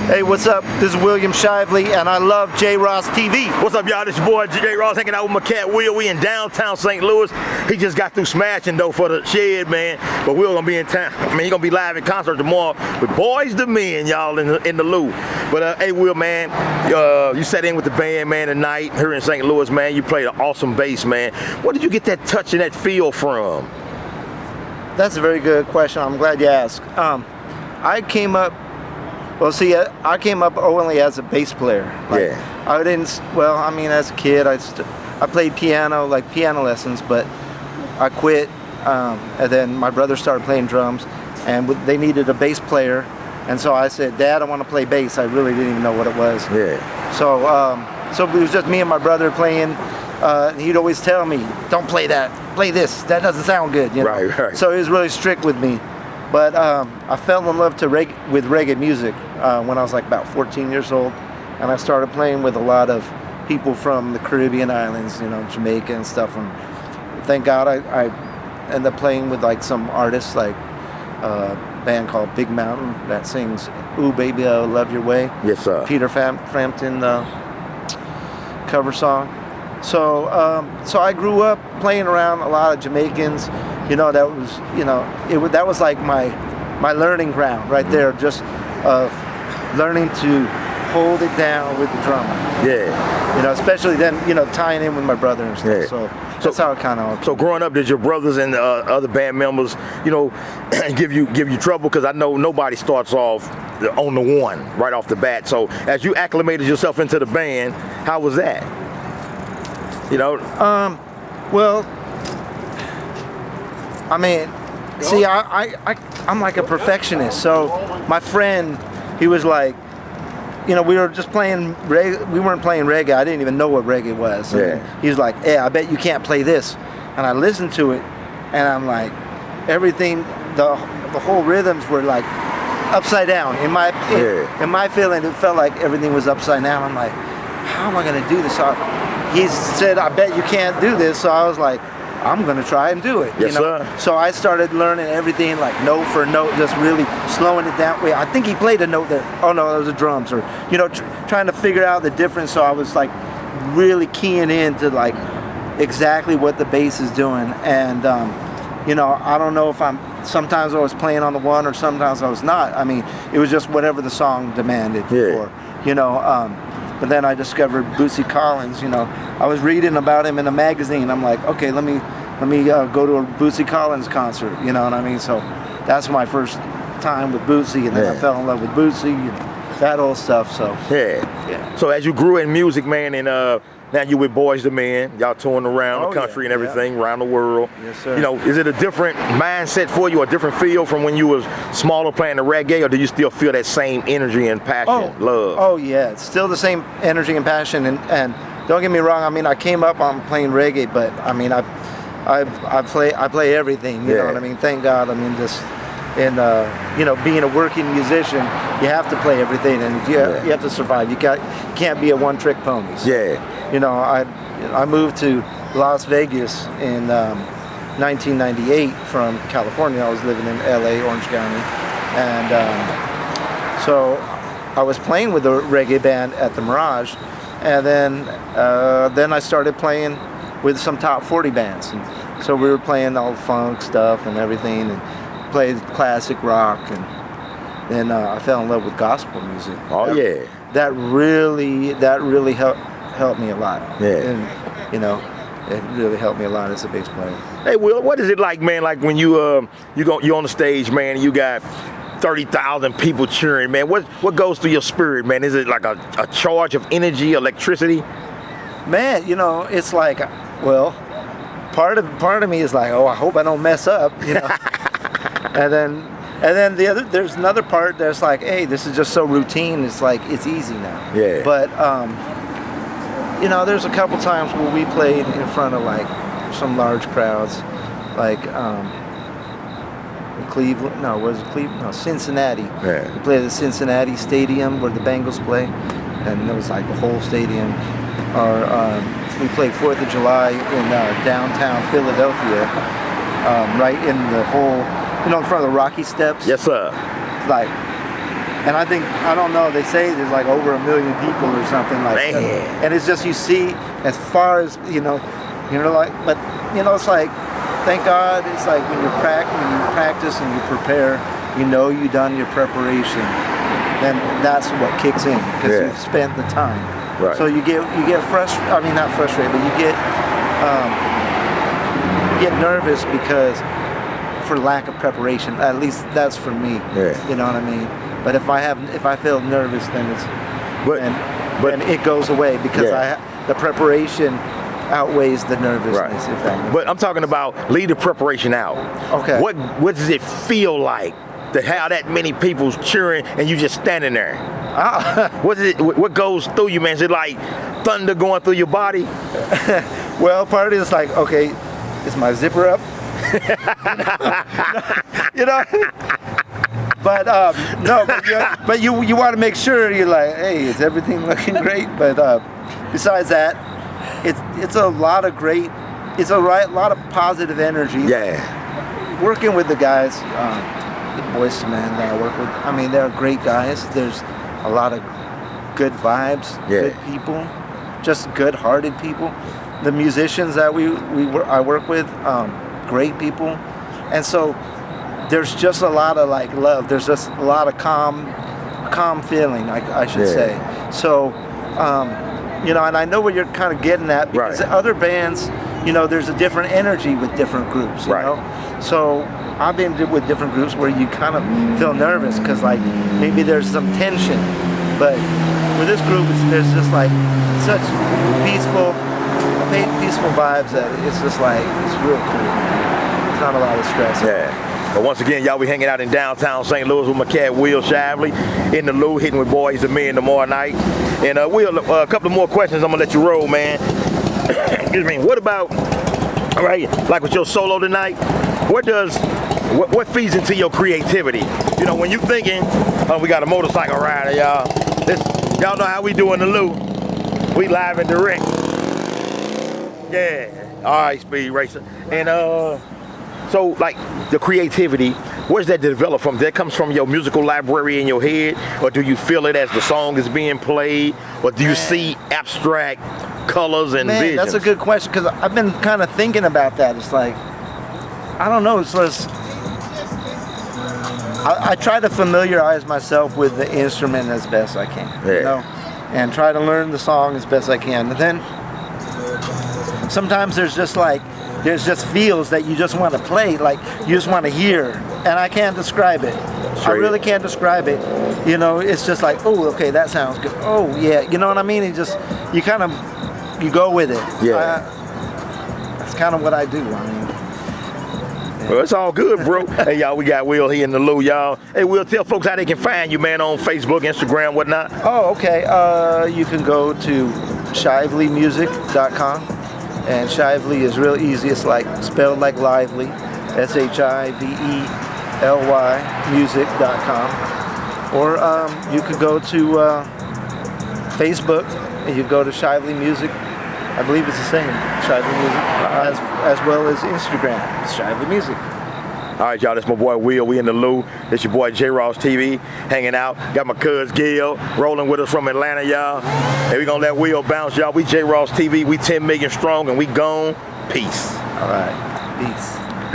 Hey, what's up? This is William Shively, and I love J. Ross TV. What's up, y'all? This your boy J. Ross hanging out with my cat Will. We in downtown St. Louis. He just got through smashing though for the shed, man. But Will gonna be in town. I mean, he gonna be live in concert tomorrow with Boyz II Men, y'all, in the Lou. But hey, Will, man, you sat in with the band, man, tonight here in St. Louis, man. You played an awesome bass, man. Where did you get that touch and that feel from? That's a very good question. I'm glad you asked. I came up. Well, see, I came up only as a bass player. Yeah. I didn't. Well, I mean, as a kid, I played piano, like piano lessons, but I quit, and then my brother started playing drums, and they needed a bass player, and so I said, "Dad, I want to play bass." I really didn't even know what it was. Yeah. So it was just me and my brother playing. He'd always tell me, "Don't play that. Play this. That doesn't sound good." You know? Right. So he was really strict with me. But I fell in love with reggae music when I was like about 14 years old, and I started playing with a lot of people from the Caribbean islands, you know, Jamaica and stuff. And thank God I ended up playing with like some artists, like a band called Big Mountain that sings "Ooh Baby, I Love Your Way." Yes, sir. Peter Frampton cover song. So I grew up playing around a lot of Jamaicans. You know, that was, you know, that was like my learning ground right there, just of learning to hold it down with the drummer. Yeah. You know, especially then, you know, tying in with my brother and stuff. Yeah. So that's how it kind of. So growing up, did your brothers and other band members, you know, give you trouble? Because I know nobody starts off on the one right off the bat. So as you acclimated yourself into the band, how was that? You know. Well, I mean, see, I'm like a perfectionist. So my friend, he was like, you know, we were just playing reggae. We weren't playing reggae. I didn't even know what reggae was. Yeah. He was like, "Hey, I bet you can't play this." And I listened to it, and I'm like, everything, the whole rhythms were like upside down. In my feeling, it felt like everything was upside down. I'm like, how am I gonna do this? So he said, "I bet you can't do this." So I was like, I'm gonna try and do it. Yes, you know? sir. So I started learning everything like note for note, just really slowing it down. Wait, I think he played a note there. Oh no, that was the drums, or you know, trying to figure out the difference. So I was like really keying in to like exactly what the bass is doing. And you know, I don't know if sometimes I was playing on the one, or sometimes I was not. I mean, it was just whatever the song demanded for. You know. But then I discovered Bootsy Collins. You know, I was reading about him in a magazine. I'm like, okay, let me go to a Bootsy Collins concert. You know what I mean? So that's my first time with Bootsy, and then I fell in love with Bootsy and that whole stuff. So yeah. So as you grew in music, man, and now you with Boyz II Men, y'all touring around the country and everything, around the world. Yes, sir. You know, is it a different mindset for you, a different feel from when you was smaller playing the reggae, or do you still feel that same energy and passion, love? Oh yeah, it's still the same energy and passion. And don't get me wrong, I mean, I came up on playing reggae, but I mean, I play everything. You know what I mean? Thank God. I mean, just you know, being a working musician, you have to play everything, and you have to survive. You can't be a one-trick pony. So, you know, I moved to Las Vegas in 1998 from California. I was living in LA, Orange County, and so I was playing with a reggae band at the Mirage, and then I started playing with some top 40 bands, and so we were playing all the funk stuff and everything, and played classic rock, and then I fell in love with gospel music. That really helped me a lot. And you know, it really helped me a lot as a bass player. Hey Will, what is it like, man? Like when you're on the stage, man, and you got 30,000 people cheering, man. What goes through your spirit, man? Is it like a charge of energy, electricity? Man, you know, it's like, well, part of me is like, oh, I hope I don't mess up, you know. and then there's another part that's like, hey, this is just so routine. It's like it's easy now. Yeah. But you know, there's a couple times where we played in front of like some large crowds, like Cleveland. No, was it Cleveland? No, Cincinnati. Yeah. We played at the Cincinnati Stadium where the Bengals play, and it was like the whole stadium. Or we played 4th of July in downtown Philadelphia, right in the whole, you know, in front of the Rocky Steps. Yes, sir. Like And I think, I don't know, they say there's like over 1 million people or something like that. And it's just, you see, as far as, like, but, it's like, thank God, it's like when you practice and you prepare, you've done your preparation, then that's what kicks in, because you've spent the time. Right. So you get frustrated, I mean, not frustrated, but you get nervous because, for lack of preparation, at least that's for me. Yeah. You know what I mean? But if I feel nervous, then then it goes away, because the preparation outweighs the nervousness. Right. But I'm talking about leave the preparation out. Okay. What does it feel like to have that many people cheering and you just standing there? What goes through you, man? Is it like thunder going through your body? Well, part of it is like, okay, is my zipper up? But no, but you want to make sure you're like, hey, is everything looking great? But besides that, it's a lot of lot of positive energy. Yeah. Working with the guys, the Boyz man that I work with, I mean, they're great guys. There's a lot of good vibes, good people, just good-hearted people. The musicians that I work with, great people, and so there's just a lot of like love. There's just a lot of calm feeling, I should say. So, and I know what you're kind of getting at, because other bands, there's a different energy with different groups, you know. So I've been with different groups where you kind of feel nervous because like maybe there's some tension, but with this group, there's just like such peaceful vibes that it's just like, it's real cool. It's not a lot of stress. Yeah. But once again, y'all be hanging out in downtown St. Louis with my cat Will Shively in the Lou, hitting with Boyz II Men tomorrow night. And Will, a couple of more questions. I'm gonna let you roll, man. Excuse me. What about, all right, like with your solo tonight? What feeds into your creativity? When you thinking, we got a motorcycle rider, y'all. Y'all know how we do in the Lou. We live and direct. Yeah. All right, Speed Racer. And so like the creativity, where's that develop from? That comes from your musical library in your head, or do you feel it as the song is being played, or do you see abstract colors and visions? That's a good question, because I've been kind of thinking about that. It's like, I don't know. It's just, I try to familiarize myself with the instrument as best I can, and try to learn the song as best I can. And then sometimes there's just feels that you just want to play, like you just want to hear, and I can't describe it. I really can't describe it. It's just like, oh, okay, that sounds good. Oh, yeah, you know what I mean? You go with it. Yeah. That's kind of what I do. I mean, well, it's all good, bro. Hey, y'all, we got Will here in the Lou, y'all. Hey, Will, tell folks how they can find you, man, on Facebook, Instagram, whatnot. Oh, okay. You can go to shivelymusic.com. And Shively is real easy. It's like spelled like lively, Shively music.com. Or you could go to Facebook and you go to Shively Music. I believe it's the same, Shively Music, as well as Instagram, Shively Music. All right, y'all, that's my boy Will. We in the Lou. That's your boy J Ross TV, hanging out. Got my cuz Gil rolling with us from Atlanta, y'all. And we gonna let Will bounce, y'all. We J Ross TV. We 10 million strong, and we gone. Peace. All right, peace.